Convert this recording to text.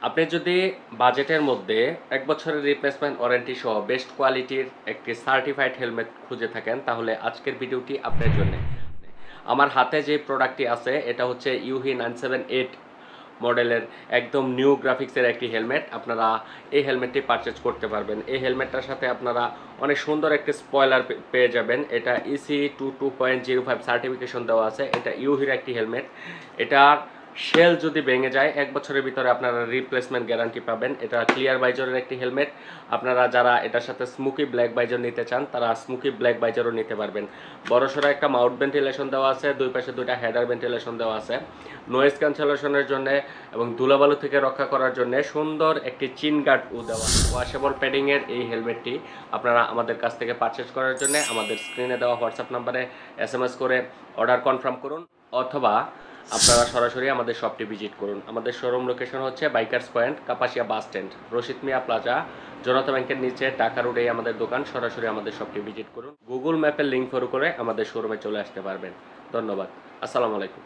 আপনি যদি বাজেটের মধ্যে ১ বছরের রিপ্লেসমেন্ট ওয়ারেন্টি সহ বেস্ট কোয়ালিটির একটি সার্টিফাইড হেলমেট খুঁজে থাকেন তাহলে আজকের ভিডিওটি আপনার জন্য। আমার হাতে যে প্রোডাক্টটি আছে এটা হচ্ছে ইউহি 978 মডেলের একদম নিউ গ্রাফিক্সের একটি হেলমেট। আপনারা এই হেলমেটটি পারচেজ করতে পারবেন। এই হেলমেটটার সাথে আপনারা অনেক সুন্দর একটি স্পয়লার পেয়ে যাবেন। এটা ইসি 22.05 সার্টিফিকেশন দেওয়া আছে। এটা ইউহির একটি হেলমেট। এটার শেল যদি ভেঙে যায় ১ বছরের ভিতরে আপনারা রিপ্লেসমেন্ট গ্যারান্টি পাবেন। এটা ক্লিয়ার বাইজরের একটি হেলমেট। আপনারা যারা এটার সাথে স্মোকি ব্ল্যাক বাইজর নিতে চান তারা স্মোকি ব্ল্যাক বাইজরও নিতে পারবেন। বড়সড় একটা মাউথ ভেন্টিলেশন দেওয়া আছে, দুই পাশে দুইটা হেডার ভেন্টিলেশন দেওয়া আছে। নয়েজ ক্যান্সেলেশনের জন্য এবং ধুলাবালু থেকে রক্ষা করার জন্য সুন্দর একটি চিন গার্ড দেওয়া। ওয়াশেবল প্যাডিংয়ের এই হেলমেটটি আপনারা আমাদের কাছ থেকে পারচেজ করার জন্য আমাদের স্ক্রিনে দেওয়া হোয়াটসঅ্যাপ নাম্বারে SMS করে অর্ডার কনফার্ম করুন, অথবা আপনারা সরাসরি আমাদের শপটি ভিজিট করুন। আমাদের শোরুম লোকেশন হচ্ছে bikers point, Kapasia bus stand, Rashid Mia plaza, Janata ব্যাংকের নিচে, ঢাকা রোডেই আমাদের দোকান। সরাসরি আমাদের শপটি ভিজিট করুন। গুগল ম্যাপের লিঙ্ক ফলো করে আমাদের শোরুমে চলে আসতে পারবেন। ধন্যবাদ। আসসালামু আলাইকুম।